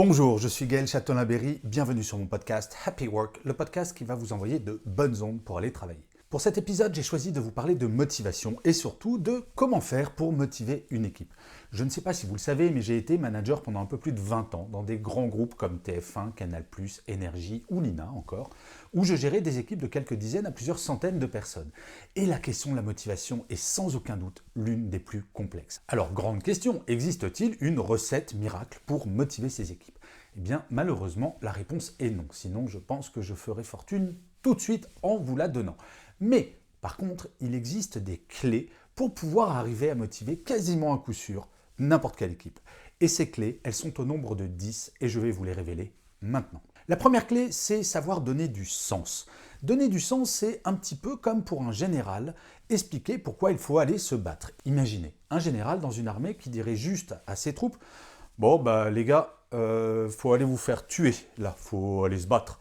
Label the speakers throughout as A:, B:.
A: Bonjour, je suis Gaël Châtelain-Berry, bienvenue sur mon podcast Happy Work, le podcast qui va vous envoyer de bonnes ondes pour aller travailler. Pour cet épisode, j'ai choisi de vous parler de motivation et surtout de comment faire pour motiver une équipe. Je ne sais pas si vous le savez, mais j'ai été manager pendant un peu plus de 20 ans dans des grands groupes comme TF1, Canal+, Énergie ou Nina encore, où je gérais des équipes de quelques dizaines à plusieurs centaines de personnes. Et la question de la motivation est sans aucun doute l'une des plus complexes. Alors, grande question, existe-t-il une recette miracle pour motiver ces équipes ? Eh bien, malheureusement, la réponse est non. Sinon, je pense que je ferai fortune tout de suite en vous la donnant. Mais, par contre, il existe des clés pour pouvoir arriver à motiver quasiment à coup sûr n'importe quelle équipe. Et ces clés, elles sont au nombre de 10 et je vais vous les révéler maintenant. La première clé, c'est savoir donner du sens. Donner du sens, c'est un petit peu comme pour un général expliquer pourquoi il faut aller se battre. Imaginez un général dans une armée qui dirait juste à ses troupes « Bon, les gars, faut aller vous faire tuer, là, faut aller se battre ».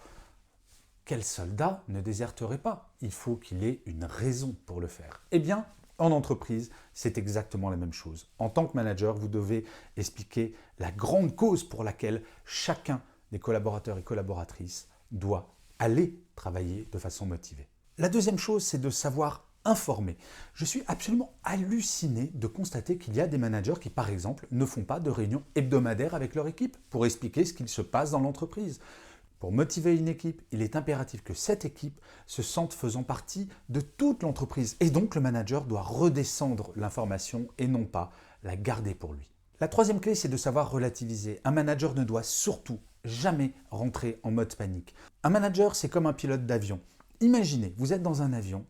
A: Quel soldat ne déserterait pas? Il faut qu'il ait une raison pour le faire. Eh bien, en entreprise, c'est exactement la même chose. En tant que manager, vous devez expliquer la grande cause pour laquelle chacun des collaborateurs et collaboratrices doit aller travailler de façon motivée. La deuxième chose, c'est de savoir informer. Je suis absolument halluciné de constater qu'il y a des managers qui, par exemple, ne font pas de réunions hebdomadaires avec leur équipe pour expliquer ce qu'il se passe dans l'entreprise. Pour motiver une équipe, il est impératif que cette équipe se sente faisant partie de toute l'entreprise. Et donc, le manager doit redescendre l'information et non pas la garder pour lui. La troisième clé, c'est de savoir relativiser. Un manager ne doit surtout jamais rentrer en mode panique. Un manager, c'est comme un pilote d'avion. Imaginez, vous êtes dans un avion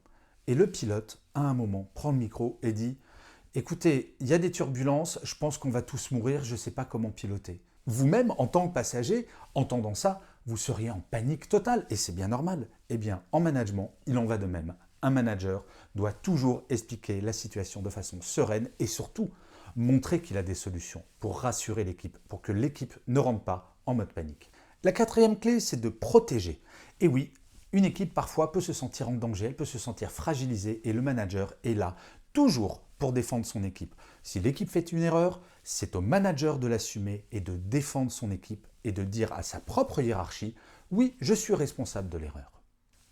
A: et le pilote, à un moment, prend le micro et dit « Écoutez, il y a des turbulences, je pense qu'on va tous mourir, je ne sais pas comment piloter. » Vous-même, en tant que passager, entendant ça, vous seriez en panique totale, et c'est bien normal. Eh bien, en management, il en va de même. Un manager doit toujours expliquer la situation de façon sereine et surtout montrer qu'il a des solutions pour rassurer l'équipe, pour que l'équipe ne rentre pas en mode panique. La quatrième clé, c'est de protéger. Et oui, une équipe parfois peut se sentir en danger, elle peut se sentir fragilisée et le manager est là toujours pour défendre son équipe. Si l'équipe fait une erreur, c'est au manager de l'assumer et de défendre son équipe et de dire à sa propre hiérarchie « Oui, je suis responsable de l'erreur ».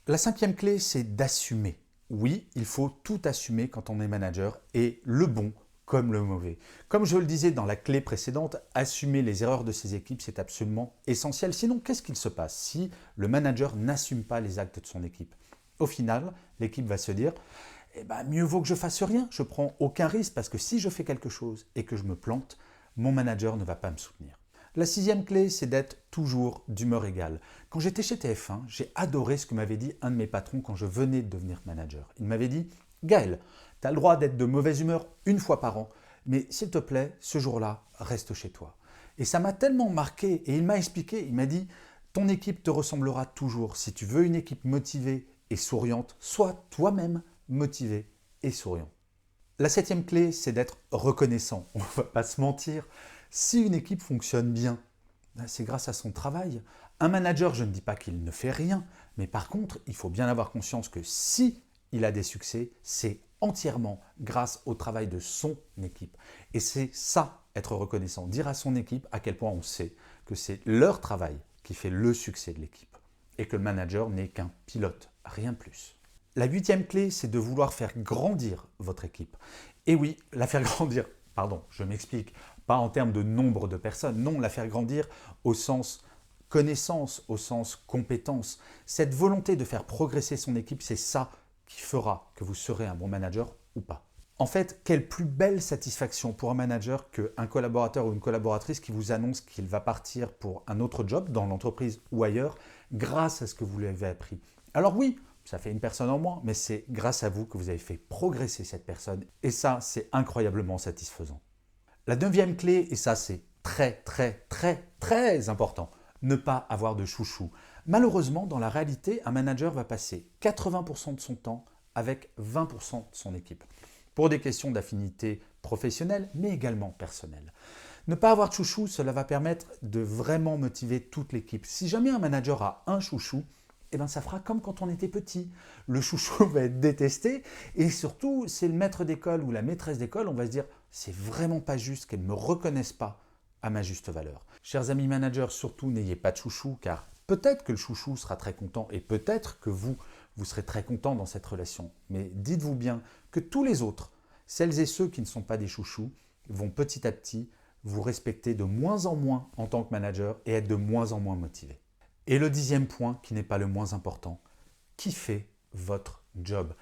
A: La cinquième clé, c'est d'assumer. Oui, il faut tout assumer quand on est manager et le bon comme le mauvais. Comme je le disais dans la clé précédente, assumer les erreurs de ses équipes, c'est absolument essentiel. Sinon, qu'est-ce qu'il se passe si le manager n'assume pas les actes de son équipe? Au final, l'équipe va se dire mieux vaut que je fasse rien, je prends aucun risque parce que si je fais quelque chose et que je me plante, mon manager ne va pas me soutenir. La sixième clé, c'est d'être toujours d'humeur égale. Quand j'étais chez TF1, j'ai adoré ce que m'avait dit un de mes patrons quand je venais de devenir manager. Il m'avait dit « Gaël, tu as le droit d'être de mauvaise humeur une fois par an, mais s'il te plaît, ce jour-là, reste chez toi. » Et ça m'a tellement marqué et il m'a expliqué, il m'a dit « Ton équipe te ressemblera toujours. Si tu veux une équipe motivée et souriante, sois toi-même motivé et souriant. » La septième clé, c'est d'être reconnaissant. On ne va pas se mentir. Si une équipe fonctionne bien, c'est grâce à son travail. Un manager, je ne dis pas qu'il ne fait rien, mais par contre, il faut bien avoir conscience que si il a des succès, c'est entièrement grâce au travail de son équipe. Et c'est ça, être reconnaissant, dire à son équipe à quel point on sait que c'est leur travail qui fait le succès de l'équipe et que le manager n'est qu'un pilote, rien de plus. La huitième clé, c'est de vouloir faire grandir votre équipe. Et oui, la faire grandir, je m'explique, pas en termes de nombre de personnes, non, la faire grandir au sens connaissance, au sens compétence. Cette volonté de faire progresser son équipe, c'est ça qui fera que vous serez un bon manager ou pas. En fait, quelle plus belle satisfaction pour un manager qu'un collaborateur ou une collaboratrice qui vous annonce qu'il va partir pour un autre job dans l'entreprise ou ailleurs grâce à ce que vous lui avez appris. Alors oui, ça fait une personne en moins, mais c'est grâce à vous que vous avez fait progresser cette personne et ça, c'est incroyablement satisfaisant. La neuvième clé, et ça c'est très important, ne pas avoir de chouchou. Malheureusement, dans la réalité, un manager va passer 80% de son temps avec 20% de son équipe, pour des questions d'affinité professionnelle, mais également personnelle. Ne pas avoir de chouchou, cela va permettre de vraiment motiver toute l'équipe. Si jamais un manager a un chouchou, ça fera comme quand on était petit. Le chouchou va être détesté et surtout, c'est le maître d'école ou la maîtresse d'école, on va se dire « c'est vraiment pas juste qu'elle ne me reconnaisse pas à ma juste valeur. Chers amis managers, surtout n'ayez pas de chouchou, car peut-être que le chouchou sera très content et peut-être que vous serez très content dans cette relation. Mais dites-vous bien que tous les autres, celles et ceux qui ne sont pas des chouchous, vont petit à petit vous respecter de moins en moins en tant que manager et être de moins en moins motivés. Et le 10e point, qui n'est pas le moins important, kiffez votre job.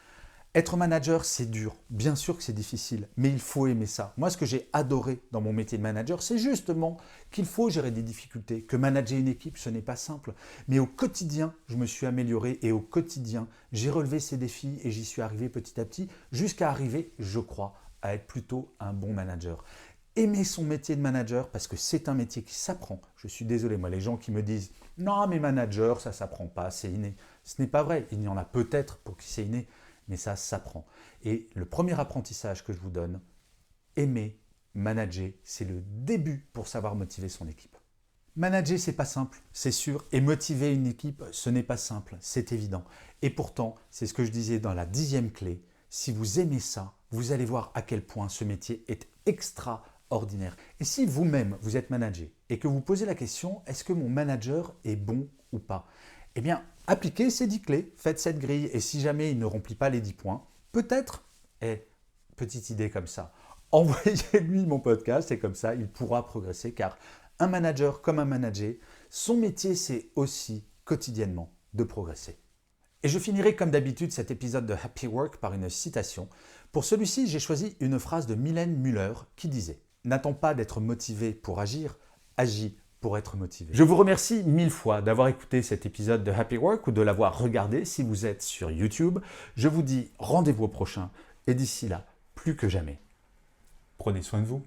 A: Être manager, c'est dur. Bien sûr que c'est difficile, mais il faut aimer ça. Moi, ce que j'ai adoré dans mon métier de manager, c'est justement qu'il faut gérer des difficultés, que manager une équipe, ce n'est pas simple. Mais au quotidien, je me suis amélioré et au quotidien, j'ai relevé ces défis et j'y suis arrivé petit à petit jusqu'à arriver, je crois, à être plutôt un bon manager. Aimer son métier de manager parce que c'est un métier qui s'apprend. Je suis désolé, moi, les gens qui me disent « Non, mais manager, ça ne s'apprend pas, c'est inné ». Ce n'est pas vrai. Il y en a peut-être pour qui c'est inné, mais ça s'apprend. Et le premier apprentissage que je vous donne, aimer, manager, c'est le début pour savoir motiver son équipe. Manager, c'est pas simple, c'est sûr, et motiver une équipe, ce n'est pas simple, c'est évident. Et pourtant, c'est ce que je disais dans la 10e clé, si vous aimez ça, vous allez voir à quel point ce métier est extraordinaire. Et si vous-même, vous êtes manager et que vous posez la question, est-ce que mon manager est bon ou pas? Eh bien, appliquez ces 10 clés, faites cette grille et si jamais il ne remplit pas les 10 points, peut-être, petite idée comme ça, envoyez-lui mon podcast et comme ça, il pourra progresser car un manager comme un manager, son métier, c'est aussi quotidiennement de progresser. Et je finirai comme d'habitude cet épisode de Happy Work par une citation. Pour celui-ci, j'ai choisi une phrase de Mylène Muller qui disait « N'attends pas d'être motivé pour agir, agis pour être motivé ». Je vous remercie 1000 fois d'avoir écouté cet épisode de Happy Work ou de l'avoir regardé si vous êtes sur YouTube. Je vous dis rendez-vous au prochain et d'ici là, plus que jamais, prenez soin de vous.